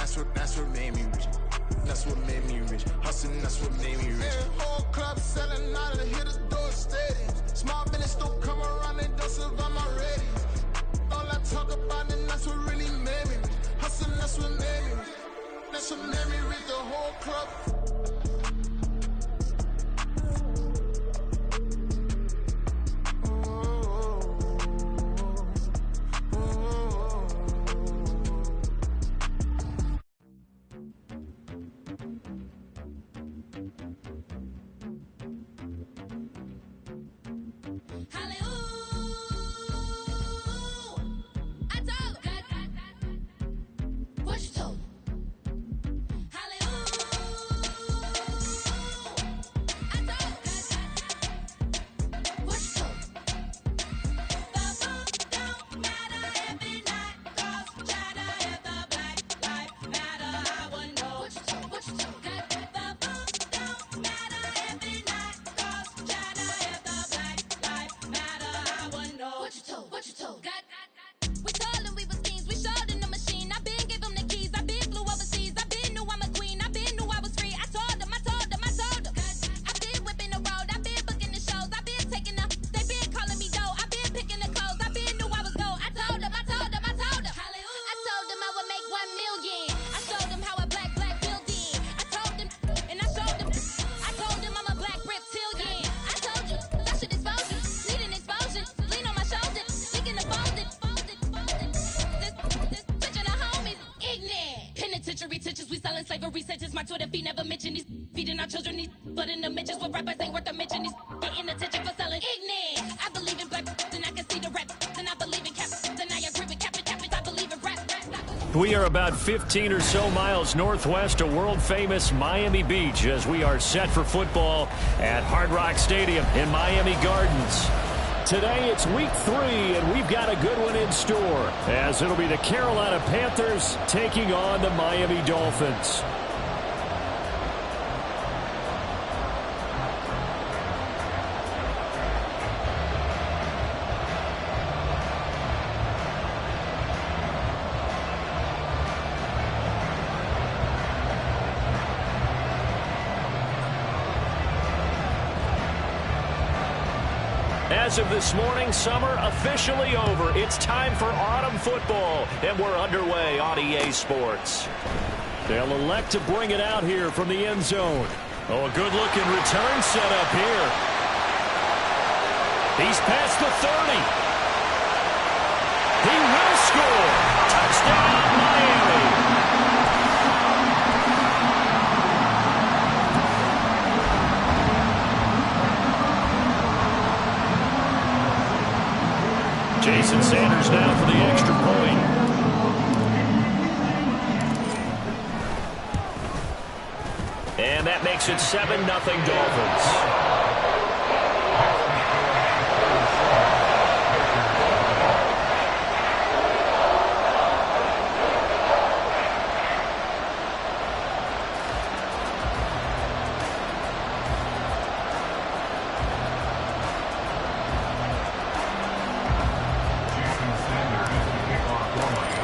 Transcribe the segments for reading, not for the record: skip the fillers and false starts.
That's what made me rich. That's what made me rich. Hustling, that's what made me rich. Whole club selling out and hit the door stadiums. Small business don't come around and don't survive my ratings. All I talk about and that's what really made me rich. Hustling, that's what made me rich. That's what made me rich. The whole club. We are about 15 or so miles northwest of world-famous Miami Beach as we are set for football at Hard Rock Stadium in Miami Gardens. Today it's week 3, and we've got a good one in store, as it'll be the Carolina Panthers taking on the Miami Dolphins. As of this morning, summer officially over. It's time for autumn football, and we're underway on EA Sports. They'll elect to bring it out here from the end zone. Oh, a good-looking return set up here. He's past the 30. He will score. Touchdown, Miami. Jason Sanders now for the extra point. And that makes it 7-0 Dolphins.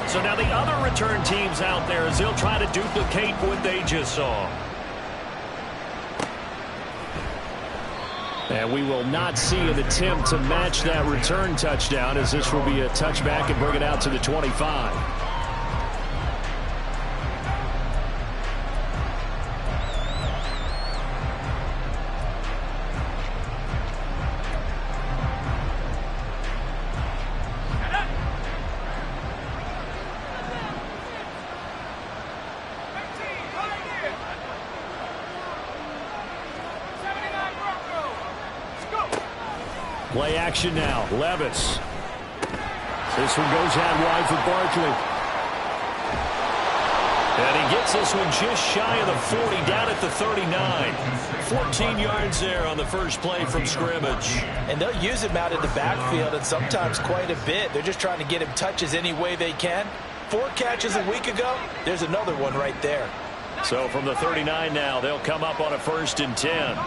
So now the other return teams out there as they'll try to duplicate what they just saw. And we will not see an attempt to match that return touchdown, as this will be a touchback and bring it out to the 25. Play action now. Levis. This one goes out wide for Barkley. And he gets this one just shy of the 40, down at the 39. 14 yards there on the first play from scrimmage. And they'll use him out in the backfield, and sometimes quite a bit. They're just trying to get him touches any way they can. 4 catches a week ago. There's another one right there. So from the 39 now, they'll come up on a 1st and 10.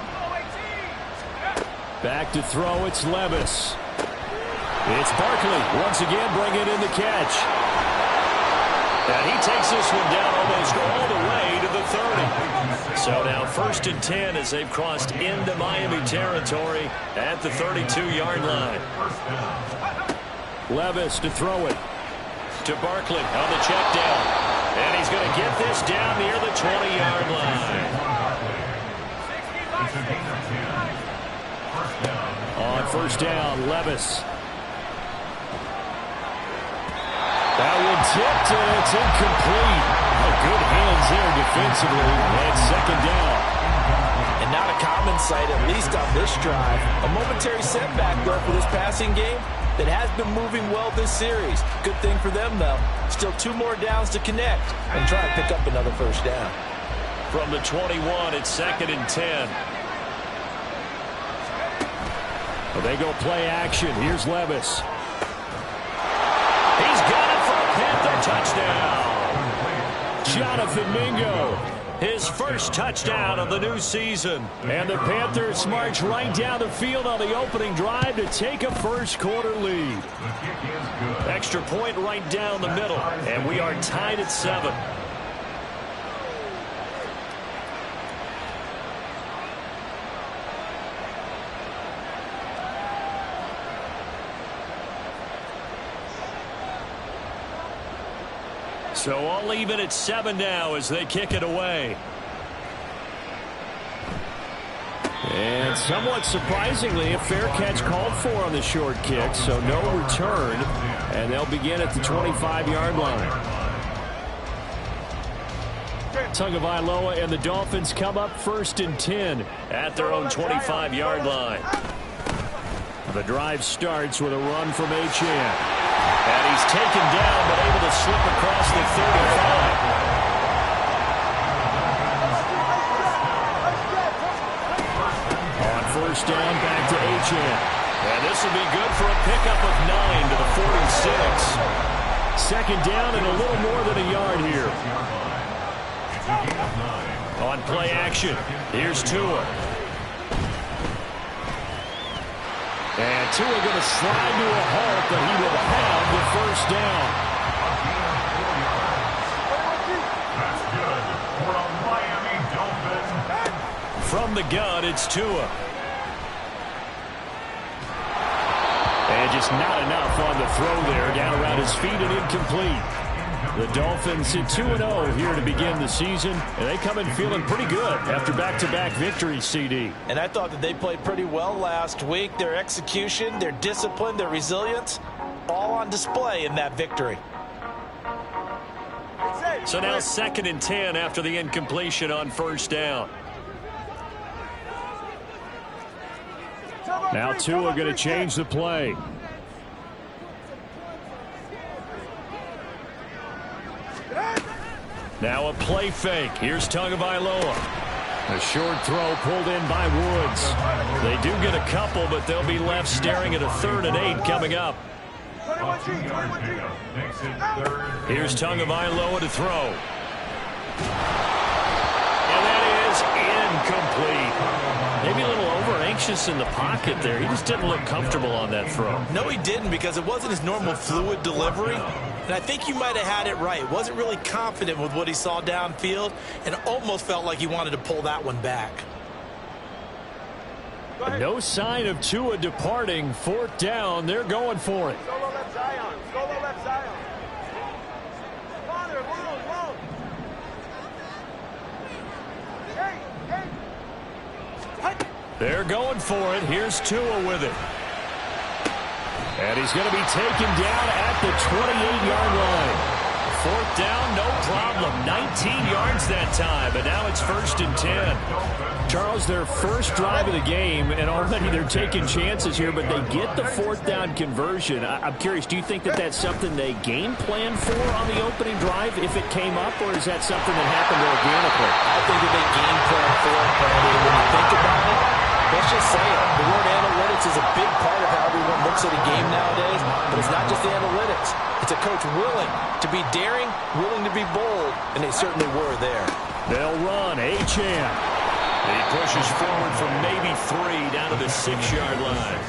Back to throw, it's Levis. It's Barkley once again bringing in the catch. And he takes this one down almost all the way to the 30. So now 1st and 10 as they've crossed into Miami territory at the 32-yard line. Levis to throw it to Barkley on the check down. And he's going to get this down near the 20-yard line. On 1st down, Levis. That one tipped, and it's incomplete. Good hands there defensively. And 2nd down. And not a common sight, at least on this drive. A momentary setback, though, for this passing game that has been moving well this series. Good thing for them, though. Still 2 more downs to connect and try and pick up another 1st down. From the 21, it's 2nd and 10. Well, they go play action. Here's Levis. He's got it for a Panther touchdown. Jonathan Mingo, his first touchdown of the new season. And the Panthers march right down the field on the opening drive to take a first-quarter lead. Extra point right down the middle, and we are tied at 7. So all even at 7 now as they kick it away. And somewhat surprisingly, a fair catch called for on the short kick, so no return, and they'll begin at the 25-yard line. Tagovailoa and the Dolphins come up 1st and 10 at their own 25-yard line. The drive starts with a run from Achane. And he's taken down, but able to slip across the 35. On 1st down, back to Achane. And this will be good for a pickup of 9 to the 46. 2nd down and a little more than a yard here. On play action, here's Tua. And Tua going to slide to a halt, but he will have the 1st down. From the gun, it's Tua. And just not enough on the throw there. Down around his feet and incomplete. The Dolphins hit 2-0 here to begin the season, and they come in feeling pretty good after back-to-back victories, CD. And I thought that they played pretty well last week. Their execution, their discipline, their resilience, all on display in that victory. So now 2nd and 10 after the incompletion on 1st down. Now Tua going to change the play. Now a play fake. Here's Tagovailoa. A short throw pulled in by Woods. They do get a couple, but they'll be left staring at a 3rd and 8 coming up. Here's Tagovailoa to throw. And that is incomplete. Maybe a little over-anxious in the pocket there. He just didn't look comfortable on that throw. No, he didn't, because it wasn't his normal fluid delivery. And I think you might have had it right. Wasn't really confident with what he saw downfield and almost felt like he wanted to pull that one back. No sign of Tua departing. 4th down. They're going for it. Solo left Zion. Solo left Zion. Father, long. Hey. They're going for it. Here's Tua with it. And he's going to be taken down at the 28-yard line. 4th down, no problem. 19 yards that time, but now it's 1st and 10. Charles, their first drive of the game, and already they're taking chances here, but they get the 4th down conversion. I'm curious, do you think that that's something they game plan for on the opening drive if it came up, or is that something that happened organically? I think that they game plan for it, Brandon. When you think about it, let's just say it. The word analytics is a big part of how everyone looks at a game nowadays, but it's not just the analytics. It's a coach willing to be daring, willing to be bold, and they certainly were there. They'll run. Achane. He pushes forward for maybe 3 down to the 6-yard line.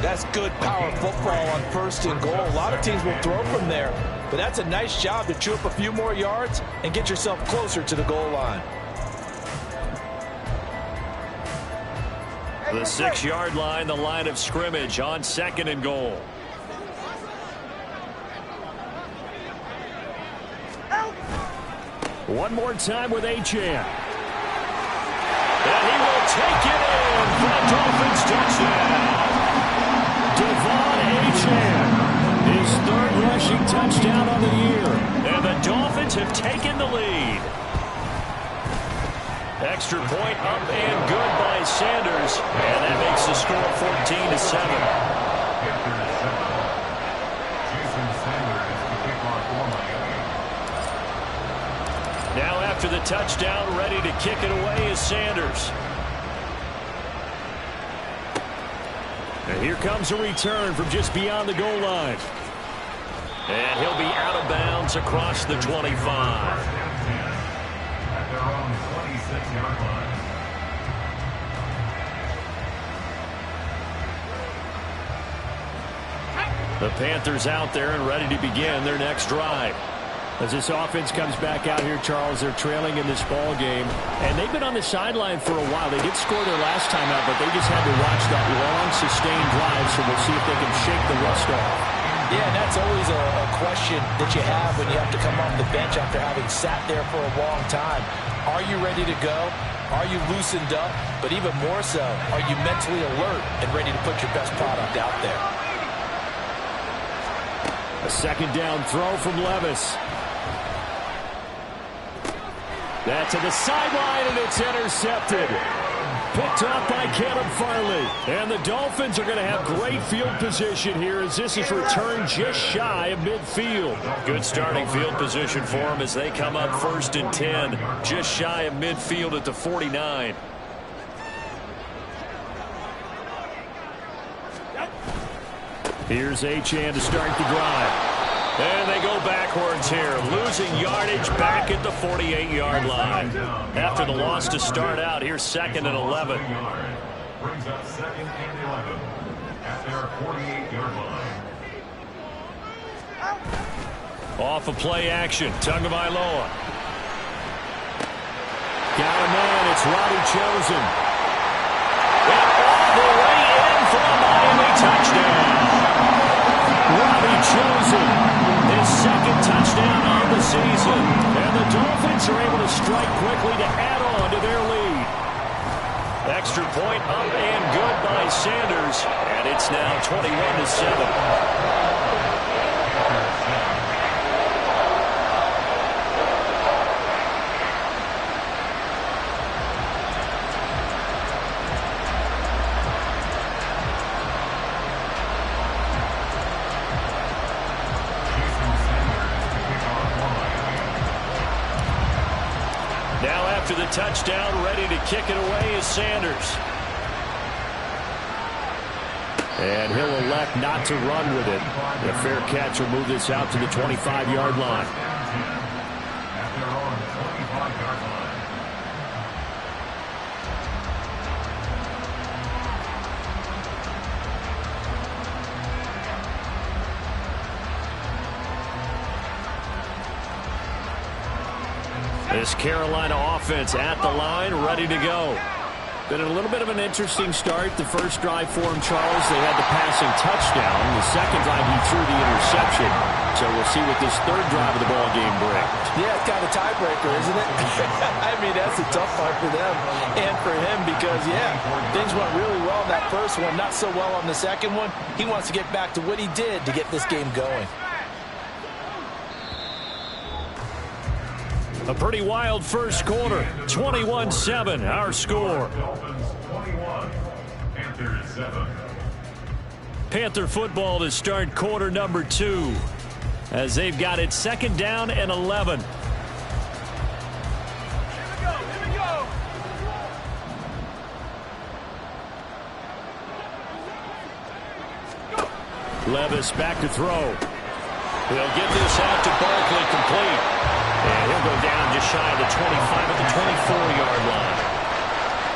That's good power football on 1st and goal. A lot of teams will throw from there, but that's a nice job to chew up a few more yards and get yourself closer to the goal line. The 6-yard line, the line of scrimmage on 2nd and goal. One more time with Achane. And he will take it in for the Dolphins touchdown. Devon Achane, his 3rd rushing touchdown of the year. And the Dolphins have taken the lead. Extra point up and good by Sanders. And that makes the score 14-7. Now after the touchdown, ready to kick it away is Sanders. And here comes a return from just beyond the goal line. And he'll be out of bounds across the 25. At their own 26-yard line. The Panthers out there and ready to begin their next drive. As this offense comes back out here, Charles, they're trailing in this ball game, and they've been on the sideline for a while. They did score their last time out, but they just had to watch that long, sustained drive, so we'll see if they can shake the rust off. Yeah, and that's always a question that you have when you have to come off the bench after having sat there for a long time. Are you ready to go? Are you loosened up? But even more so, are you mentally alert and ready to put your best product out there? A 2nd down throw from Levis. That's to the sideline, and it's intercepted. Picked off by Caleb Farley. And the Dolphins are going to have great field position here as this is returned just shy of midfield. Good starting field position for them as they come up 1st and 10. Just shy of midfield at the 49. Here's Achane to start the drive. And they go backwards here, losing yardage back at the 48-yard line. After the loss to start out, here's 2nd and 11. Brings up 2nd and 11 at their 48-yard line. Off of play action, Tagovailoa. Got a man, it's Robbie Chosen. And all the way in for a Miami touchdown. Robbie Chosen, his 2nd touchdown of the season. And the Dolphins are able to strike quickly to add on to their lead. Extra point up and good by Sanders. And it's now 21-7. After the touchdown, ready to kick it away is Sanders. And he'll elect not to run with it. A fair catch will move this out to the 25-yard line. This Carolina offense at the line, ready to go. Been a little bit of an interesting start. The first drive for him, Charles, they had the passing touchdown. The second drive, he threw the interception. So we'll see what this 3rd drive of the ball game brings. Yeah, it's kind of a tiebreaker, isn't it? I mean, that's a tough part for them and for him because, yeah, things went really well in that first one, not so well on the second one. He wants to get back to what he did to get this game going. A pretty wild first quarter. 21-7, our score. Panther football to start quarter number 2 as they've got it 2nd down and 11. Here we go. Levis back to throw. He'll get this out to Barkley, complete. And he'll go down just shy of the 25 at the 24-yard line.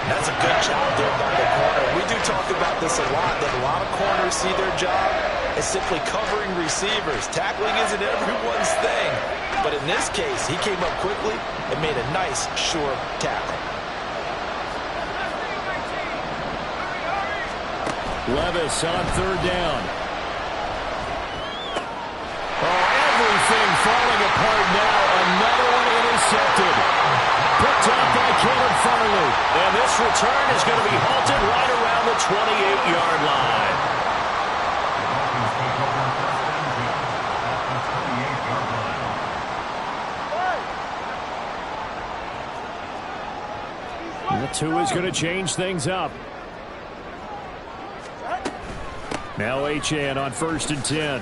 That's a good job there by the corner. We do talk about this a lot, that a lot of corners see their job as simply covering receivers. Tackling isn't everyone's thing. But in this case, he came up quickly and made a nice, sure tackle. Levis on third down. Oh, everything falling apart now. Another one intercepted. Picked up by Caleb Farley. And this return is going to be halted right around the 28-yard line. The two is going to change things up. Now Achane on 1st and 10.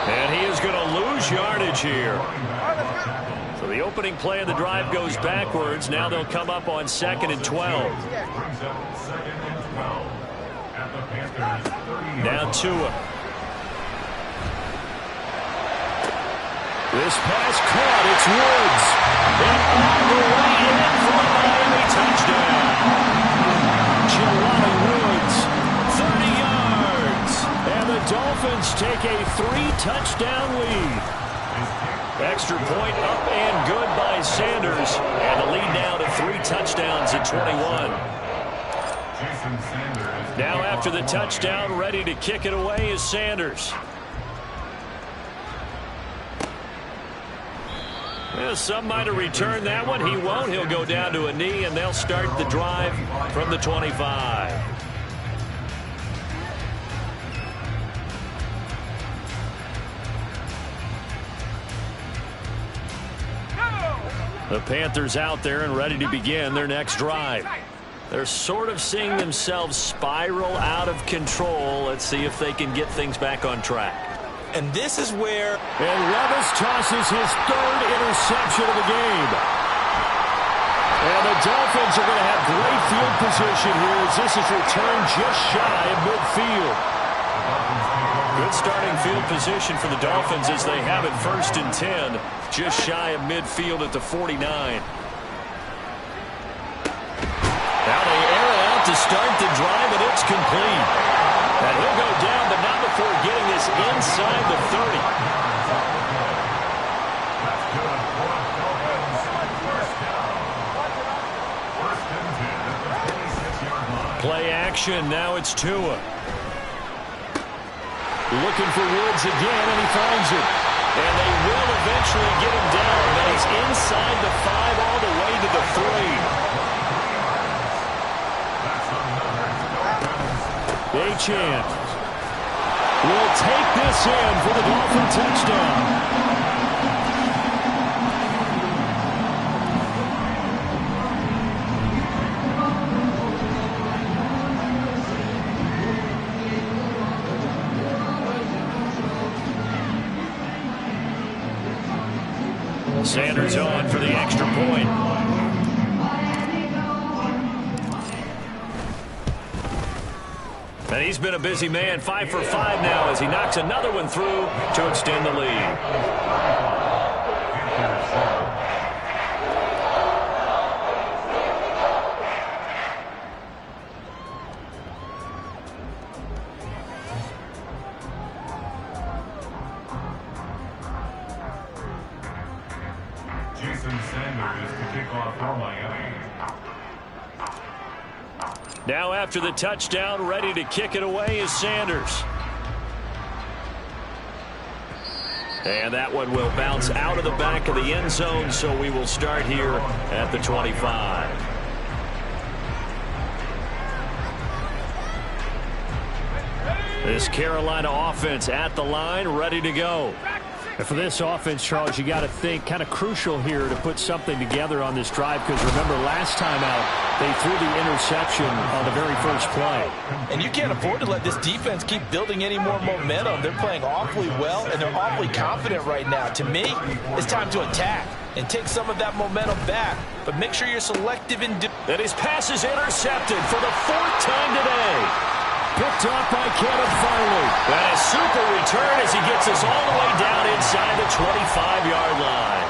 And he is going to lose yardage here. So the opening play of the drive goes backwards. Now they'll come up on 2nd and 12. Now Tua. This pass caught. It's Woods. And all the way in for a Miami touchdown. Jelani Woods, 30 yards. And the Dolphins take a 3-touchdown lead. Extra point up and good by Sanders. And the lead now to 3 touchdowns at 21. Now after the touchdown, ready to kick it away is Sanders. Well, some might have returned that one. He won't. He'll go down to a knee, and they'll start the drive from the 25. The Panthers out there and ready to begin their next drive. They're sort of seeing themselves spiral out of control. Let's see if they can get things back on track. And this is where... And Levis tosses his 3rd interception of the game. And the Dolphins are going to have great field position here as this is returned just shy of midfield. Good starting field position for the Dolphins as they have it 1st and 10, just shy of midfield at the 49. Now they air it out to start the drive, and it's complete. And he'll go down, but not before getting this inside the 30. Play action, now it's Tua. Looking for Woods again, and he finds it. And they will eventually get him down, but he's inside the 5 all the way to the 3. Achane will take this in for the Dolphin touchdown. Sanders on for the extra point. And he's been a busy man, 5 for 5 now as he knocks another one through to extend the lead. Now after the touchdown, ready to kick it away is Sanders. And that one will bounce out of the back of the end zone, so we will start here at the 25. This Carolina offense at the line, ready to go. And for this offense, Charles, you got to think kind of crucial here to put something together on this drive, because remember last time out they threw the interception on the very first play. And you can't afford to let this defense keep building any more momentum. They're playing awfully well, and they're awfully confident right now. To me, it's time to attack and take some of that momentum back. But make sure you're selective in... And his pass is intercepted for the 4th time today. Picked off by Caleb Farley. And a super return as he gets us all the way down inside the 25-yard line.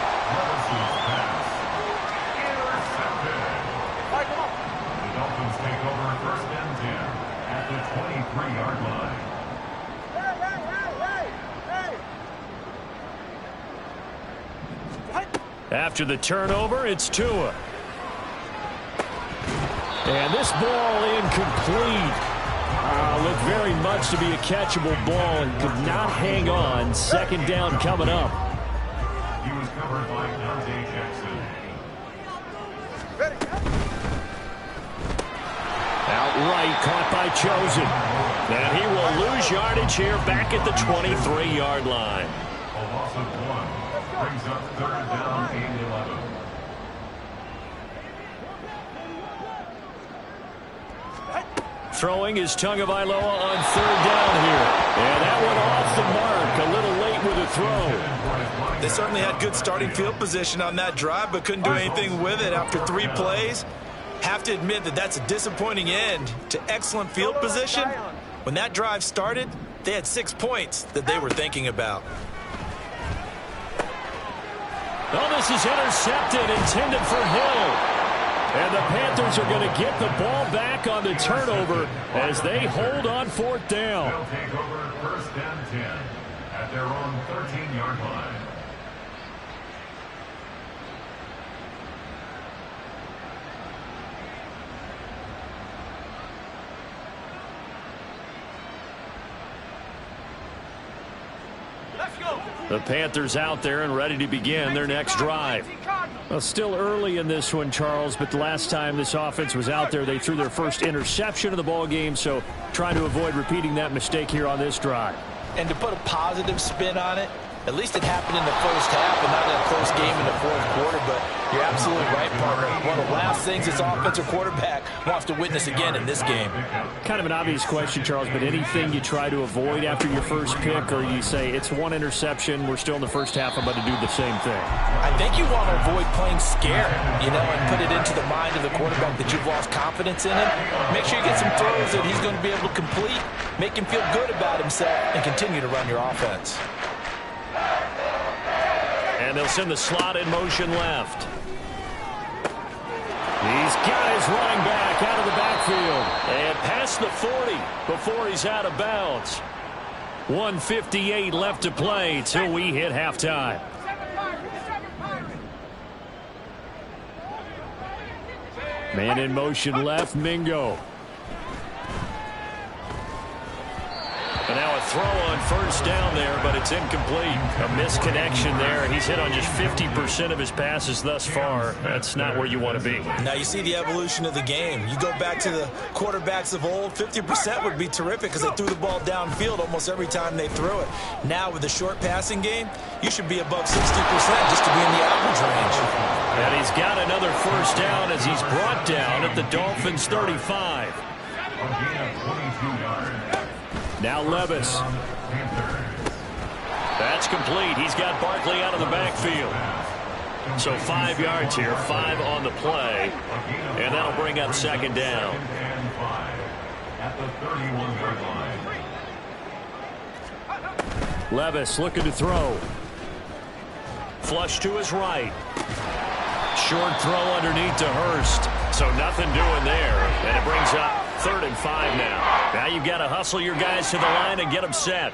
After the turnover, it's Tua. And this ball incomplete. Looked very much to be a catchable ball and could not hang on. Second down coming up. He was covered by Dante Jackson. Outright caught by Chosen. And he will lose yardage here back at the 23-yard line. A loss of 1 brings up third down and 11. Throwing is Tagovailoa on third down here. And that one off the mark. A little late with a throw. They certainly had good starting field position on that drive, but couldn't do anything with it after 3 plays. Have to admit that that's a disappointing end to excellent field position. When that drive started, they had 6 points that they were thinking about. Oh, this is intercepted, intended for Hill. And the Panthers are going to get the ball back on the turnover as they hold on fourth down. They'll take over first and 10 at their own 13-yard line. The Panthers out there and ready to begin their next drive. Well, still early in this one, Charles, but the last time this offense was out there, they threw their first interception of the ball game, so trying to avoid repeating that mistake here on this drive. And to put a positive spin on it, at least it happened in the first half and not in a close game in the fourth quarter, but you're absolutely right, partner. One of the last things this offensive quarterback wants to witness again in this game. Kind of an obvious question, Charles, but anything you try to avoid after your first pick, or you say it's one interception, we're still in the first half, I'm about to do the same thing? I think you want to avoid playing scared, and put it into the mind of the quarterback that you've lost confidence in him. Make sure you get some throws that he's going to be able to complete, make him feel good about himself, and continue to run your offense. And they'll send the slot in motion left. He's got his running back out of the backfield. And past the 40 before he's out of bounds. 1:58 left to play till we hit halftime. Man in motion left, Mingo. And now a throw on first down there, but it's incomplete. A misconnection there. He's hit on just 50% of his passes thus far. That's not where you want to be. Now you see the evolution of the game. You go back to the quarterbacks of old, 50% would be terrific because they threw the ball downfield almost every time they threw it. Now with the short passing game, you should be above 60% just to be in the average range. And he's got another first down as he's brought down at the Dolphins' 35. A gain of 22 yards. Now Levis. That's complete. He's got Barkley out of the backfield. So 5 yards here, 5 on the play. And that'll bring up second down. And 5 at the 31-yard line. Levis looking to throw. Flush to his right. Short throw underneath to Hurst. So nothing doing there. And it brings up 3rd and 5 now. Now you've got to hustle your guys to the line and get them set.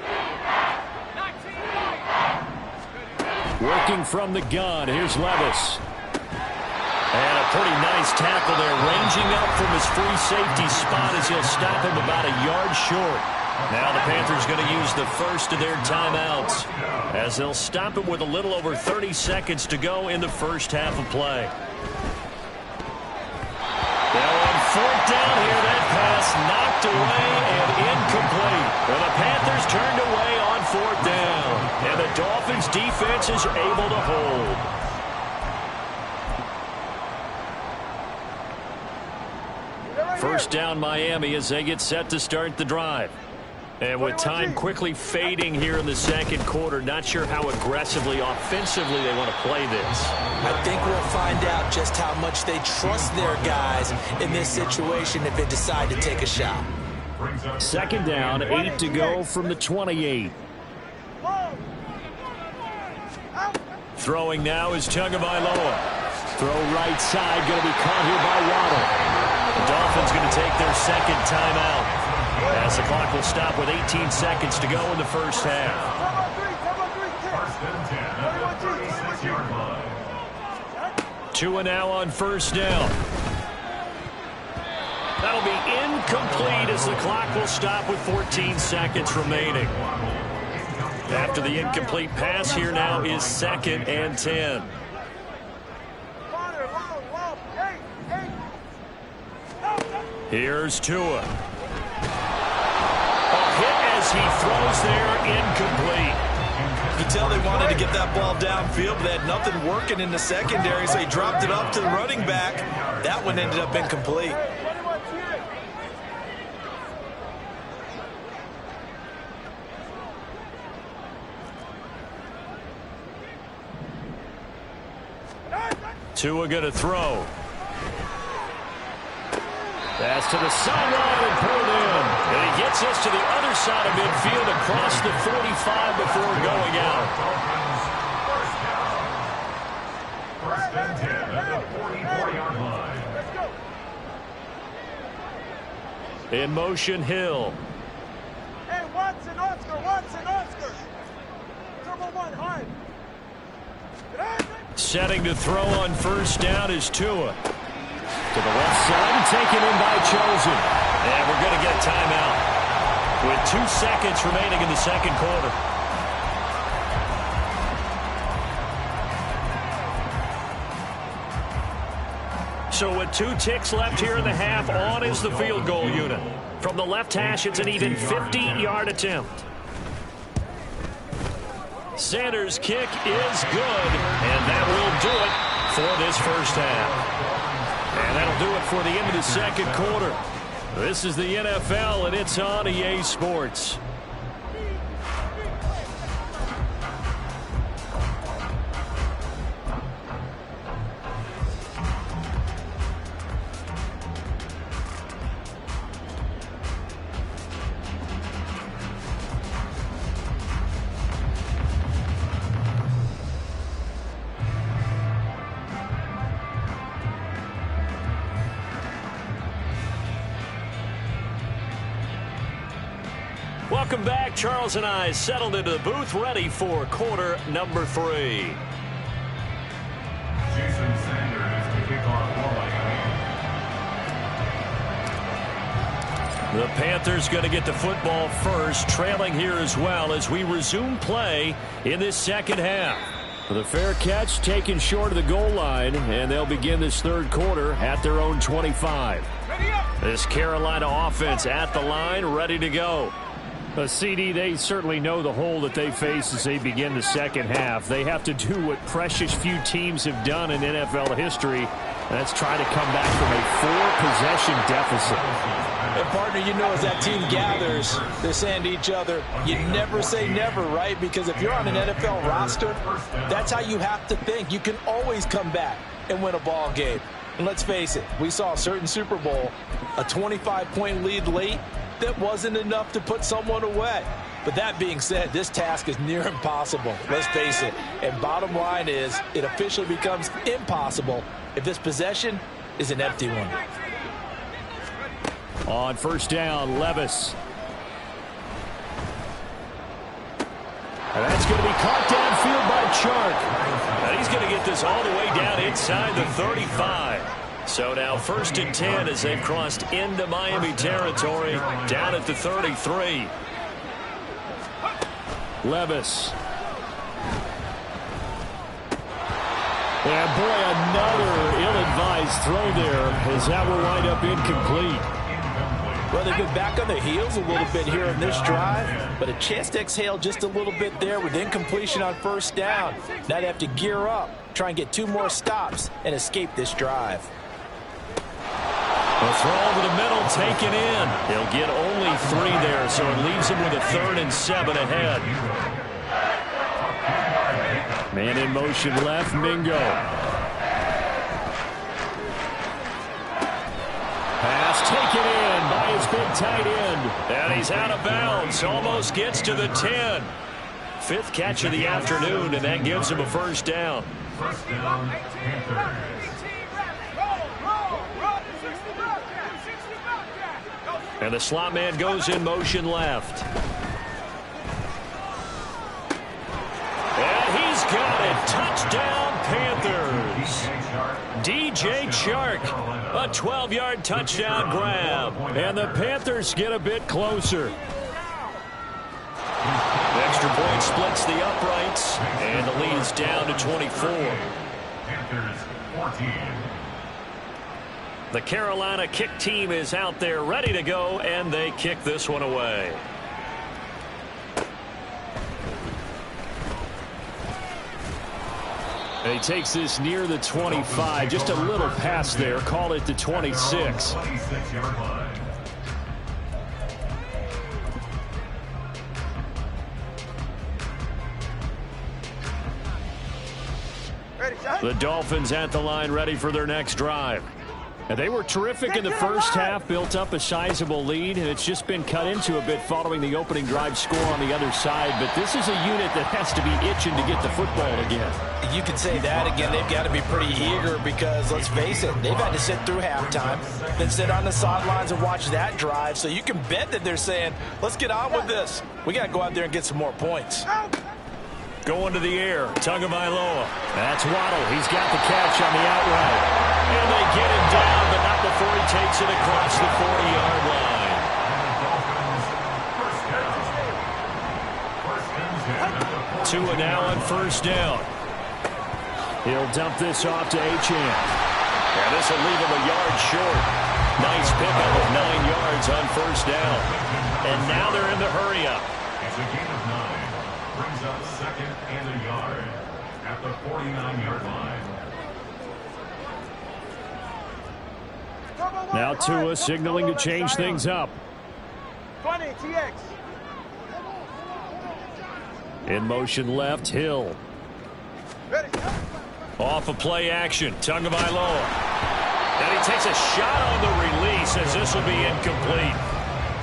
Working from the gun. Here's Levis. And a pretty nice tackle there. Ranging up from his free safety spot as he'll stop him about a yard short. Now the Panthers going to use the first of their timeouts as they'll stop him with a little over 30 seconds to go in the first half of play. Now on fourth down here, that pass knocked away and incomplete. Well, the Panthers turned away on fourth down, and the Dolphins' defense is able to hold. First down Miami as they get set to start the drive. And with time quickly fading here in the second quarter, not sure how aggressively, offensively they want to play this. I think we'll find out just how much they trust their guys in this situation if they decide to take a shot. Second down, 8 to go from the 28. Throwing now is Tagovailoa. Throw right side, going to be caught here by Waddle. The Dolphins going to take their second timeout as the clock will stop with 18 seconds to go in the first half. First and 10 at the 36-yard line. Tua now on first down. That'll be incomplete as the clock will stop with 14 seconds remaining. After the incomplete pass, here now is 2nd and 10. Here's Tua. A hit as he throws there, incomplete. You can tell they wanted to get that ball downfield, but they had nothing working in the secondary, so he dropped it up to the running back. That one ended up incomplete. Tua going to throw. Pass to the sideline and pulled in. And he gets us to the other side of midfield across the 45 before going out. First and 10 at the 44-yard line. In motion, Hill. Hey, Watson, Oscar. Turbo 1, hard. Setting to throw on first down is Tua. To the left side, taken in by Chosen. And we're going to get a timeout with 2 seconds remaining in the second quarter. So with 2 ticks left here in the half, on is the field goal unit. From the left hash, it's an even 50-yard attempt. Sanders' kick is good, and that will do it for this first half. And that'll do it for the end of the second quarter. This is the NFL, and it's on EA Sports. Welcome back. Charles and I settled into the booth, ready for quarter number 3. Jason Sanders to kick off for Miami. The Panthers going to get the football first, trailing here as well as we resume play in this second half. The fair catch taken short of the goal line, and they'll begin this third quarter at their own 25. This Carolina offense at the line, ready to go. CD, they certainly know the hole that they face as they begin the second half. They have to do what precious few teams have done in NFL history, and that's try to come back from a 4-possession deficit. And partner, you know, as that team gathers, they're saying to each other, you never say never, right? Because if you're on an NFL roster, that's how you have to think. You can always come back and win a ball game. And let's face it, we saw a certain Super Bowl, a 25-point lead late, that wasn't enough to put someone away. But that being said, this task is near impossible. Let's face it. And bottom line is, it officially becomes impossible if this possession is an empty one. On first down, Levis. And that's going to be caught downfield by Chark. And he's going to get this all the way down inside the 35. So now 1st and 10 as they've crossed into Miami territory, down at the 33. Levis. And boy, another ill-advised throw there as that will wind up incomplete. Well, they've been back on their heels a little bit here in this drive, but a chance to exhale just a little bit there with incompletion on first down. Now they have to gear up, try and get 2 more stops, and escape this drive. A throw over the middle, taken in. He'll get only 3 there, so it leaves him with a 3rd and 7 ahead. Man in motion left, Mingo. Pass taken in by his big tight end. And he's out of bounds, almost gets to the 10. 5th catch of the afternoon, and that gives him a first down. First down, Panthers. And the slot man goes in motion left. And he's got it. Touchdown, Panthers. DJ Chark, a 12-yard touchdown grab. And the Panthers get a bit closer. The extra point splits the uprights, and the lead is down to 24. Panthers 14. The Carolina kick team is out there ready to go, and they kick this one away. And he takes this near the 25, just a little pass there, call it the 26. 26-yard line. The Dolphins at the line, ready for their next drive. And they were terrific in the first half, built up a sizable lead, and it's just been cut into a bit following the opening drive score on the other side. But this is a unit that has to be itching to get the football again. You could say that again. They've got to be pretty eager because, let's face it, they've had to sit through halftime, then sit on the sidelines and watch that drive. So you can bet that they're saying, let's get on with this. We got to go out there and get some more points. Going to the air, Tagovailoa. That's Waddle. He's got the catch on the outright. And they get him down, but not before he takes it across the 40-yard line. Tua now on first down. He'll dump this off to Achane. And this will leave him a yard short. Nice pickup of 9 yards on first down. And now they're in the hurry-up. It's a gain of 9. Brings up second and a yard at the 49-yard line. Now Tua signaling to change things up. 20, TX. In motion left, Hill. Ready. Off of play action, Tagovailoa. And he takes a shot on the release as this will be incomplete.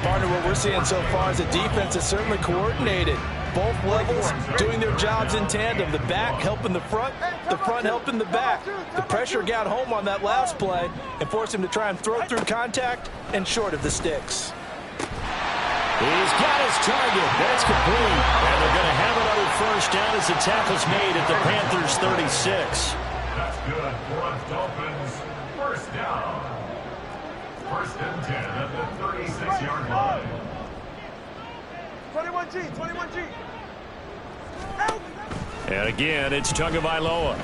Partner, what we're seeing so far is the defense is certainly coordinated. Both levels doing their jobs in tandem. The back helping the front helping the back. The pressure got home on that last play and forced him to try and throw through contact and short of the sticks. He's got his target. That's complete. And they're going to have another first down as the tackle's made at the Panthers' 36. That's good for a Dolphins first down. First and 10 at the 36-yard line. 21G, 21G. And again, it's Tagovailoa.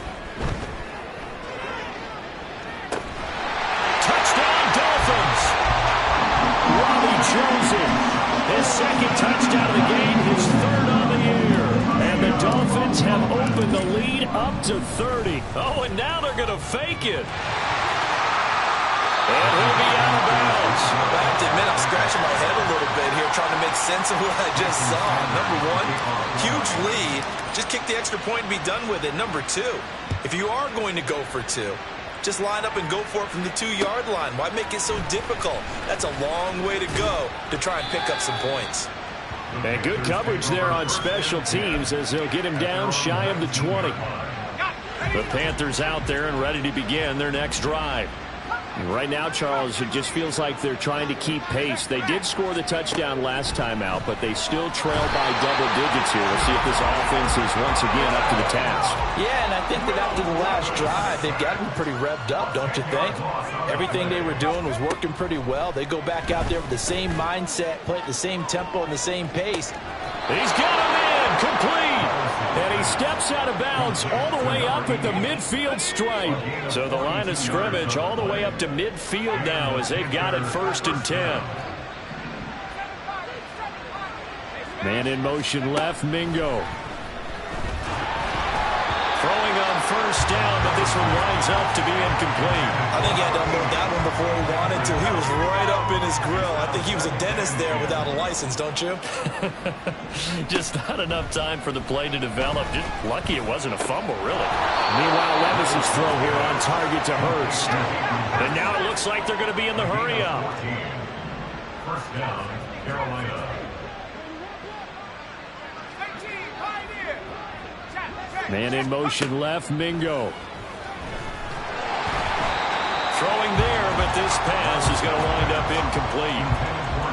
Touchdown, Dolphins! Robbie Johnson, his second touchdown of the game, his third on the year. And the Dolphins have opened the lead up to 30. Oh, and now they're going to fake it. And he'll be out of bounds. I have to admit, I'm scratching my head a little bit here trying to make sense of what I just saw. Number one, huge lead. Just kick the extra point and be done with it. Number two, if you are going to go for two, just line up and go for it from the 2-yard line. Why make it so difficult? That's a long way to go to try and pick up some points. And good coverage there on special teams as they'll get him down shy of the 20. The Panthers out there and ready to begin their next drive. And right now, Charles, it just feels like they're trying to keep pace. They did score the touchdown last time out, but they still trail by double digits here. We'll see if this offense is once again up to the task. Yeah, and I think that after the last drive, they've got to be pretty revved up, don't you think? Everything they were doing was working pretty well. They go back out there with the same mindset, play at the same tempo and the same pace. He's got him in, complete. And he steps out of bounds all the way up at the midfield stripe. So the line of scrimmage all the way up to midfield now as they've got it first and 10. Man in motion left, Mingo. Throwing on first down, but this one winds up to be incomplete. I think he had to unload that one before he wanted to. He was right up in his grill. I think he was a dentist there without a license, don't you? Just not enough time for the play to develop. Just lucky it wasn't a fumble, really. Meanwhile, Levis's throw here on target to Hurst. And now it looks like they're going to be in the hurry-up. First down, Carolina. Man in motion left, Mingo. Throwing there, but this pass is going to wind up incomplete.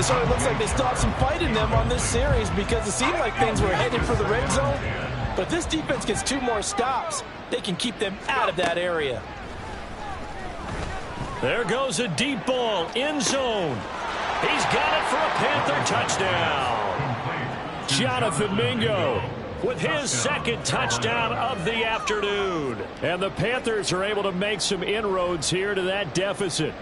It sort of looks like they stopped some fight in them on this series because it seemed like things were headed for the red zone. But if this defense gets 2 more stops, they can keep them out of that area. There goes a deep ball, end zone. He's got it for a Panther touchdown. Jonathan Mingo with his second touchdown of the afternoon. And the Panthers are able to make some inroads here to that deficit.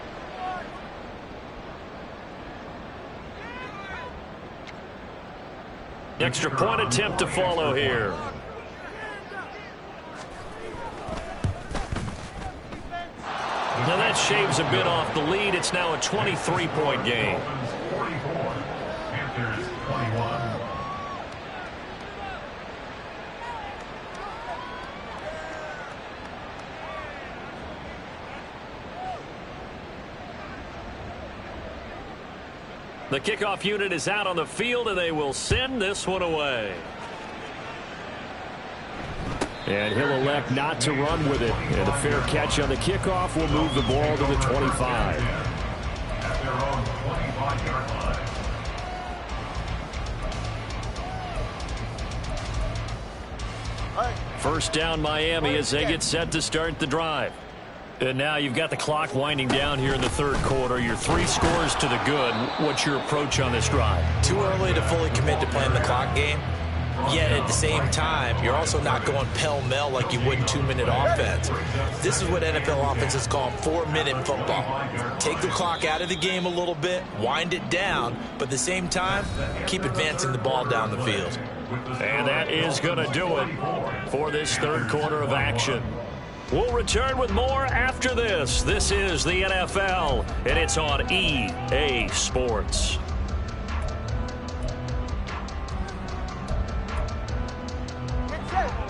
Extra point attempt to follow here. Now that shaves a bit off the lead. It's now a 23-point game. 44, Panthers 21. The kickoff unit is out on the field, and they will send this one away. And he'll elect not to run with it. And a fair catch on the kickoff will move the ball to the 25. At their own 25-yard line. First down Miami as they get set to start the drive. And now you've got the clock winding down here in the third quarter. You're 3 scores to the good. What's your approach on this drive? Too early to fully commit to playing the clock game. Yet at the same time, you're also not going pell-mell like you would in 2-minute offense. This is what NFL offenses call 4-minute football. Take the clock out of the game a little bit, wind it down, but at the same time, keep advancing the ball down the field. And that is going to do it for this third quarter of action. We'll return with more after this. This is the NFL, and it's on EA Sports.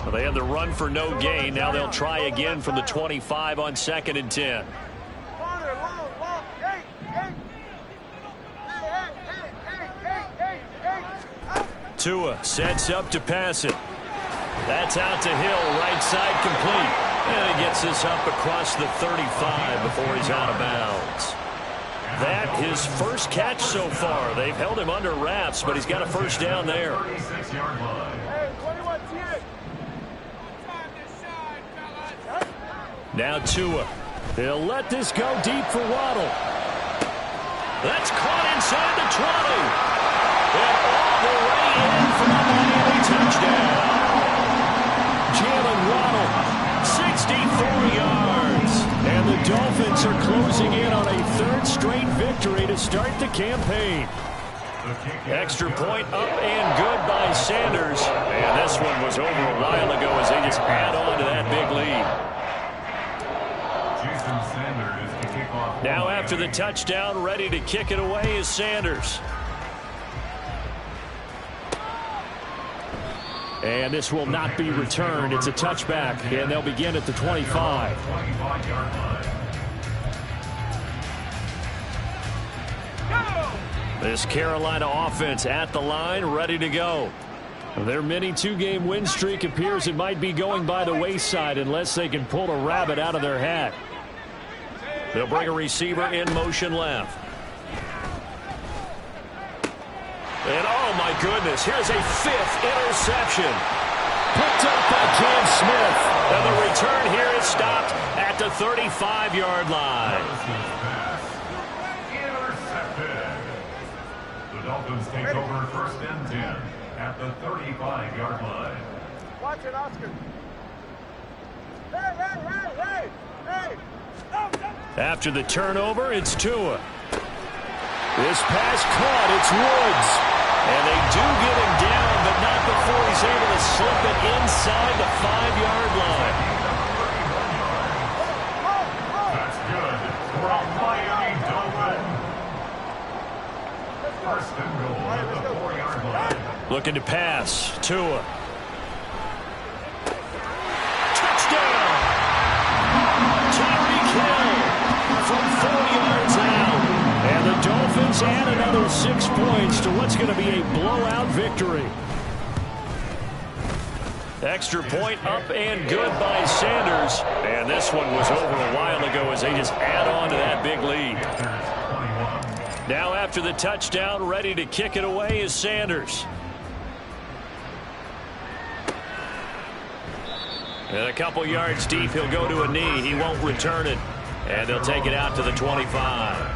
Well, they had the run for no gain. Now they'll try again from the 25 on 2nd and 10. Tua sets up to pass it. That's out to Hill, right side complete. And he gets this up across the 35 before he's out of bounds. That his first catch so far. They've held him under wraps, but he's got a first down there. 36-yard line. Now Tua. He'll let this go deep for Waddle. That's caught inside the 20. And all the way in for the Miami touchdown. Jalen Waddle, 64 yards. And the Dolphins are closing in on a third straight victory to start the campaign. Extra point up and good by Sanders. And this one was over a while ago as they just add on to that big lead. Now after the touchdown, ready to kick it away is Sanders. And this will not be returned. It's a touchback, and they'll begin at the 25. This Carolina offense at the line, ready to go. Their mini 2-game win streak appears it might be going by the wayside unless they can pull a rabbit out of their hat. They'll bring a receiver in motion left. And oh my goodness, here's a 5th interception. Picked up by Cam Smith. And the return here is stopped at the 35-yard line. Intercepted. The Dolphins take over 1st and 10 at the 35-yard line. Watch it, Oscar. Hey! After the turnover, it's Tua. This pass caught. It's Woods. And they do get him down, but not before he's able to slip it inside the 5-yard line. That's good for a Miami Dolphin. 1st and goal at the 4-yard line. Looking to pass. Tua. Touchdown! Tyreek Hill from 4 yards out. And the Dolphins add another 6 points to what's going to be a blowout victory. Extra point up and good by Sanders. And this one was over a while ago as they just add on to that big lead. Now after the touchdown, ready to kick it away is Sanders. And a couple yards deep, he'll go to a knee. He won't return it. And they'll take it out to the 25.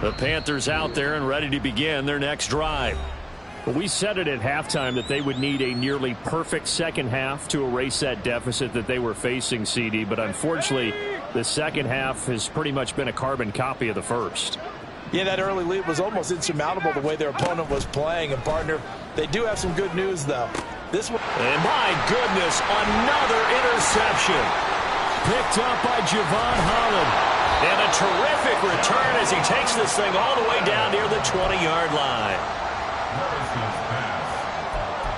The Panthers out there and ready to begin their next drive. Well, we said it at halftime that they would need a nearly perfect second half to erase that deficit that they were facing, CD. But unfortunately, the second half has pretty much been a carbon copy of the first. Yeah, that early lead was almost insurmountable the way their opponent was playing. And, partner, they do have some good news, though. This one. And my goodness, another interception. Picked up by Javon Holland. And a terrific return as he takes this thing all the way down near the 20-yard line. Lewis's pass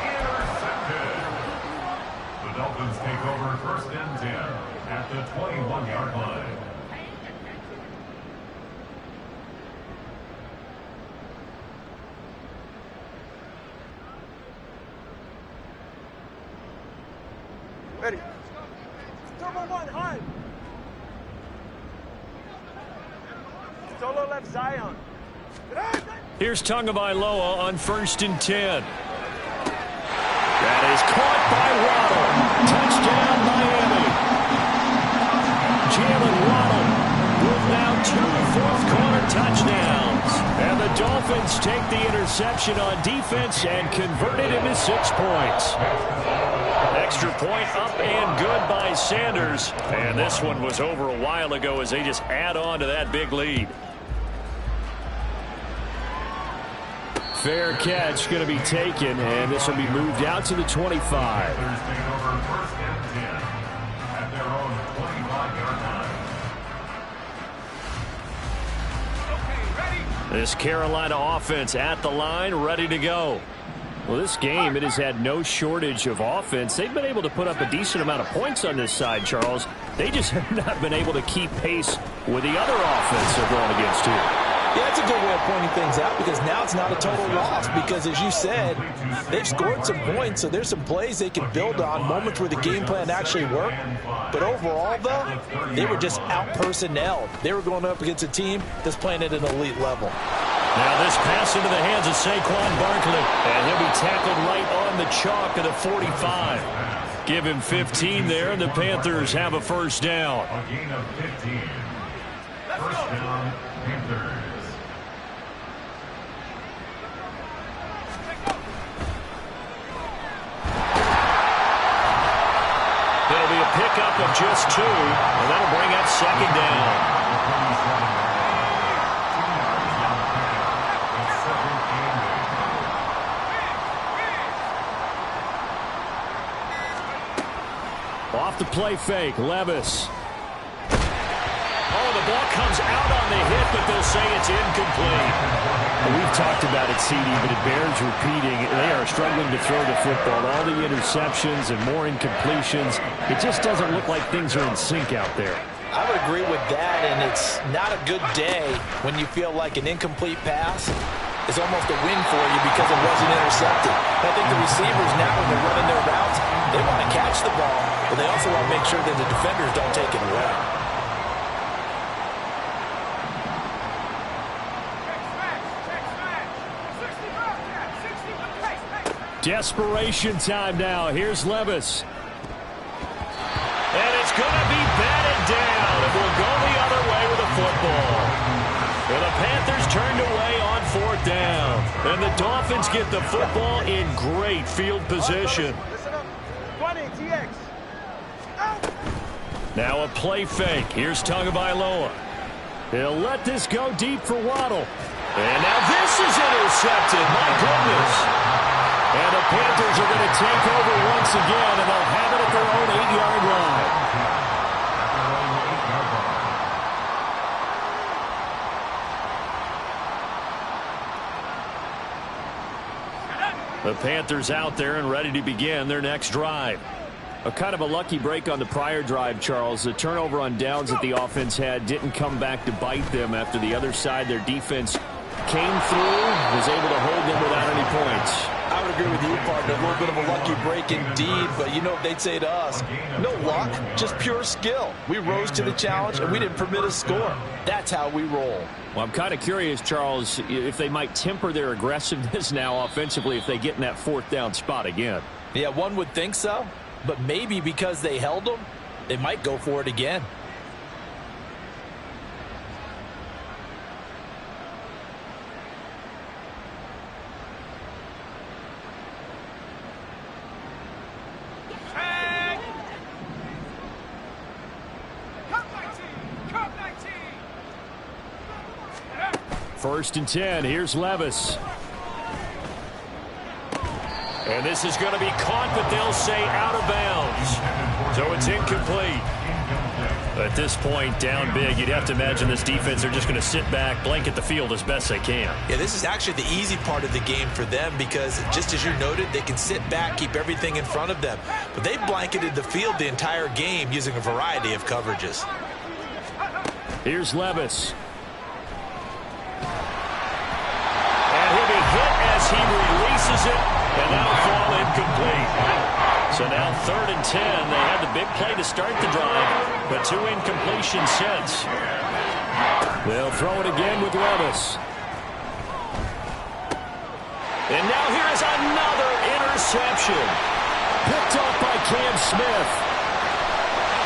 intercepted. The Dolphins take over first and 10 at the 21-yard line. Ready. Turbo one, high. Solo left Zion. Here's Tagovailoa on 1st and 10. That is caught by Waddle. Touchdown, Miami. Jalen Waddle with now 2 fourth-quarter touchdowns. And the Dolphins take the interception on defense and convert it into 6 points. Extra point up and good by Sanders. And this one was over a while ago as they just add on to that big lead. Fair catch going to be taken, and this will be moved out to the 25. Panthers take over first and 10 at their own 25-yard line. This Carolina offense at the line, ready to go. Well, this game, it has had no shortage of offense. They've been able to put up a decent amount of points on this side, Charles. They just have not been able to keep pace with the other offense they're going against here. Yeah, that's a good way of pointing things out because now it's not a total loss because, as you said, they've scored some points, so there's some plays they can build on, moments where the game plan actually worked. But overall, though, they were just out-personnelled. They were going up against a team that's playing at an elite level. Now this pass into the hands of Saquon Barkley, and he'll be tackled right on the chalk at the 45. Give him 15 there, and the Panthers have a first down. A gain of 15. First down, Panthers. It'll be a pickup of just 2, and that'll bring up second down. Off the play fake, Levis. Oh, the ball comes out on the hit, but they'll say it's incomplete. We've talked about it, CD, but it bears repeating. They are struggling to throw the football. All the interceptions and more incompletions. It just doesn't look like things are in sync out there. I would agree with that, and it's not a good day when you feel like an incomplete pass is almost a win for you because it wasn't intercepted. I think the receivers now, when they're running their routes, they want to catch the ball, but they also want to make sure that the defenders don't take it away. Desperation time now. Here's Levis. And it's going to be batted down. It will go the other way with the football. Well, the Panthers turned away on 4th down. And the Dolphins get the football in great field position. Listen up. 20, TX. Now a play fake. Here's Tagovailoa. He'll let this go deep for Waddle. And now this is intercepted. My goodness. And the Panthers are going to take over once again, and they'll have it at their own 8-yard line. The Panthers out there and ready to begin their next drive. A kind of a lucky break on the prior drive, Charles. The turnover on downs that the offense had didn't come back to bite them after the other side. Their defense came through, was able to hold them without any points. I would agree with you, partner. A little bit of a lucky break indeed, but you know what they'd say to us? No luck, just pure skill. We rose to the challenge, and we didn't permit a score. That's how we roll. Well, I'm kind of curious, Charles, if they might temper their aggressiveness now offensively if they get in that fourth down spot again. Yeah, one would think so, but maybe because they held them, they might go for it again. First and 10. Here's Levis. And this is going to be caught, but they'll say out of bounds. So it's incomplete. At this point, down big, you'd have to imagine this defense are just going to sit back, blanket the field as best they can. Yeah, this is actually the easy part of the game for them because, just as you noted, they can sit back, keep everything in front of them. But they blanketed the field the entire game using a variety of coverages. Here's Levis. As he releases it, and that'll fall incomplete. So now 3rd and 10. They had the big play to start the drive, but 2 incompletions since. They'll throw it again with Levis. And now here is another interception. Picked off by Cam Smith.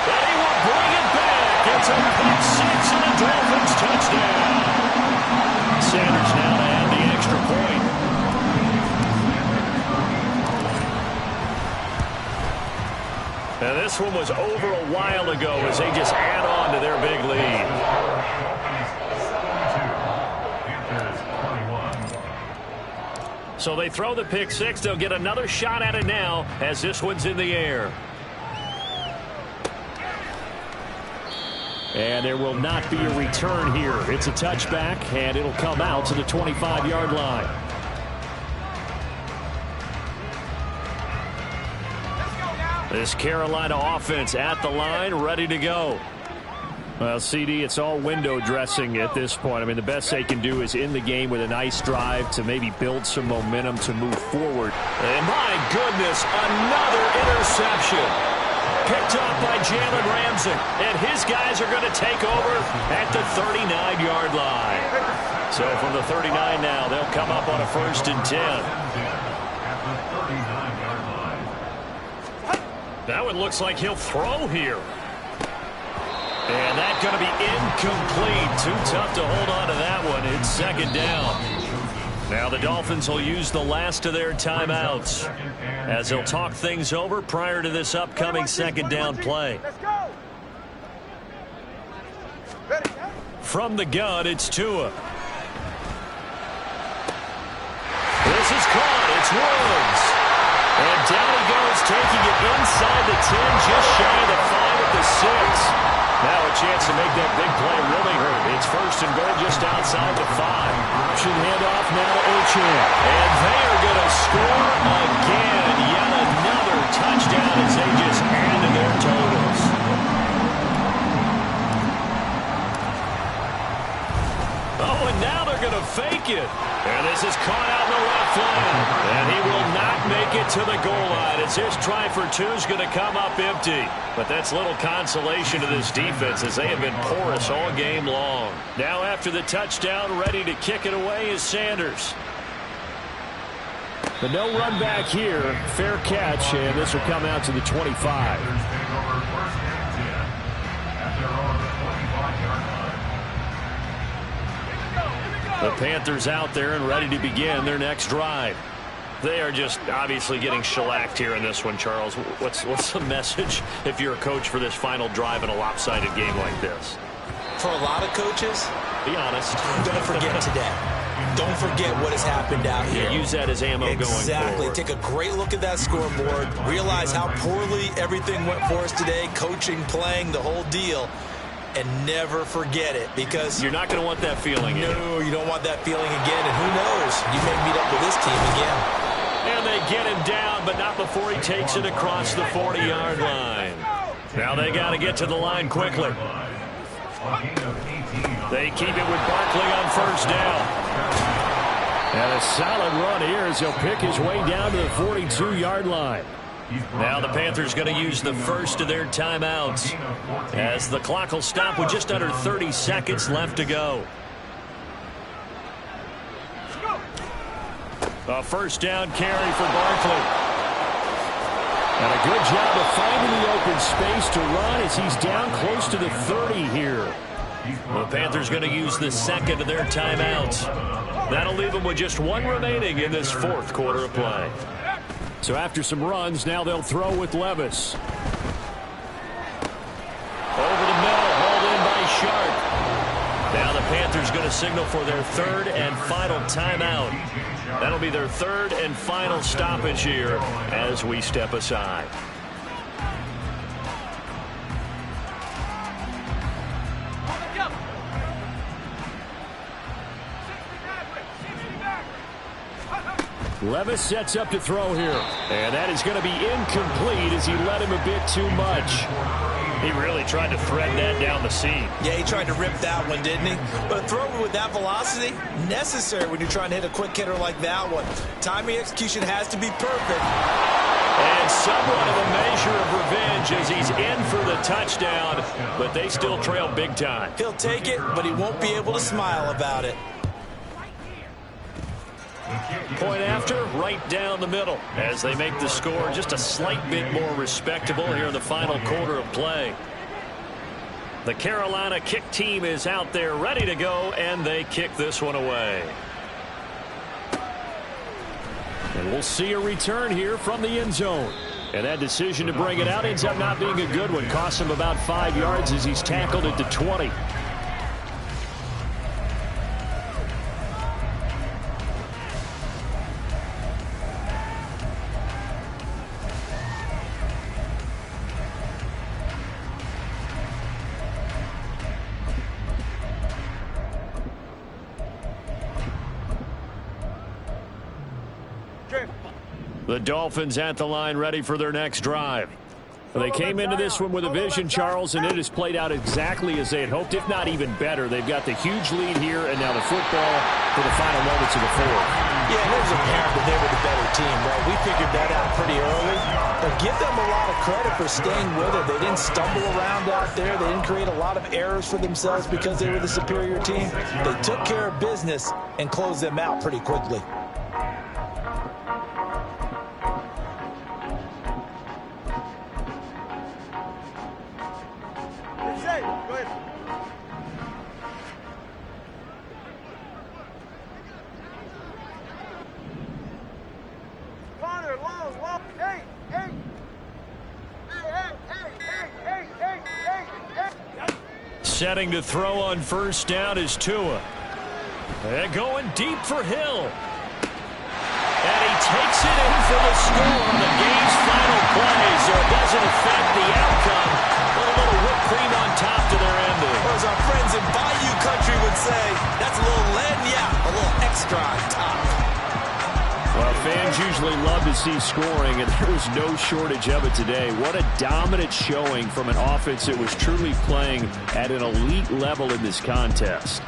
And he will bring it back. It's a pick six and a Dolphins touchdown. Sanders now to add the extra point. Now this one was over a while ago as they just add on to their big lead. So they throw the pick six. They'll get another shot at it now as this one's in the air. And there will not be a return here. It's a touchback, and it'll come out to the 25-yard line. This Carolina offense at the line, ready to go. Well, CD, it's all window dressing at this point. I mean, the best they can do is in the game with a nice drive to maybe build some momentum to move forward. And my goodness, another interception. Picked up by Jalen Ramsey. And his guys are going to take over at the 39-yard line. So from the 39 now, they'll come up on a 1st and 10. That one looks like he'll throw here. And that's going to be incomplete. Too tough to hold on to that one. It's 2nd down. Now the Dolphins will use the last of their timeouts as they'll talk things over prior to this upcoming 2nd down play. From the gun, it's Tua. This is caught. It's Woods. And down he goes, taking it inside the 10, just shy of the 5 at the 6. Now a chance to make that big play really hurt. It's 1st and goal just outside the 5. Should hand off now to Ochan. And they are going to score again. Yet another touchdown as they just add to their totals. Oh, and now they're going to fake it. And this is caught out in the left lane. And he will not make it to the goal line as his try for 2 is going to come up empty. But that's little consolation to this defense as they have been porous all game long. Now after the touchdown, ready to kick it away is Sanders. But no run back here. Fair catch, and this will come out to the 25. The Panthers out there and ready to begin their next drive. They are just obviously getting shellacked here in this one, Charles. What's the message if you're a coach for this final drive in a lopsided game like this? For a lot of coaches, be honest. Don't forget today. Don't forget what has happened out here. Use that as ammo going forward. Exactly. Take a great look at that scoreboard. Realize how poorly everything went for us today. Coaching, playing, the whole deal. And never forget it, because you're not going to want that feeling. No, you don't want that feeling again. And who knows? You may meet up with this team again. And they get him down, but not before he takes it across the 40-yard line. Now they got to get to the line quickly. They keep it with Barkley on 1st down. And a solid run here as he'll pick his way down to the 42-yard line. Now the Panthers going to use the first of their timeouts as the clock will stop with just under 30 seconds left to go. A first down carry for Barkley. And a good job of finding the open space to run as he's down close to the 30 here. The Panthers going to use the second of their timeouts. That'll leave them with just one remaining in this fourth quarter of play. So after some runs, now they'll throw with Levis. Over the middle, hauled in by Sharp. Now the Panthers going to signal for their third and final timeout. That'll be their third and final stoppage here as we step aside. Levis sets up to throw here. And that is going to be incomplete as he led him a bit too much. He really tried to thread that down the seam. Yeah, he tried to rip that one, didn't he? But a throw with that velocity, necessary when you're trying to hit a quick hitter like that one. Timing execution has to be perfect. And somewhat of a measure of revenge as he's in for the touchdown, but they still trail big time. He'll take it, but he won't be able to smile about it. Point after, right down the middle as they make the score just a slight bit more respectable here in the final quarter of play. The Carolina kick team is out there ready to go, and they kick this one away. And we'll see a return here from the end zone. And that decision to bring it out ends up not being a good one. Costs him about 5 yards as he's tackled at the 20. The Dolphins at the line ready for their next drive. They came into this one with a vision, Charles, and it has played out exactly as they had hoped, if not even better. They've got the huge lead here, and now the football for the final moments of the fourth. Yeah, it was apparent that they were the better team, right? We figured that out pretty early. But give them a lot of credit for staying with it. They didn't stumble around out there. They didn't create a lot of errors for themselves because they were the superior team. They took care of business and closed them out pretty quickly. Setting to throw on first down is Tua. And going deep for Hill. And he takes it in for the score on the game's final play, so it doesn't affect the outcome. But a little whipped cream on top to their ending. Or as our friends in Bayou Country would say, that's a little lagniappe, a little extra on top. Well, fans usually love to see scoring, and there was no shortage of it today. What a dominant showing from an offense that was truly playing at an elite level in this contest.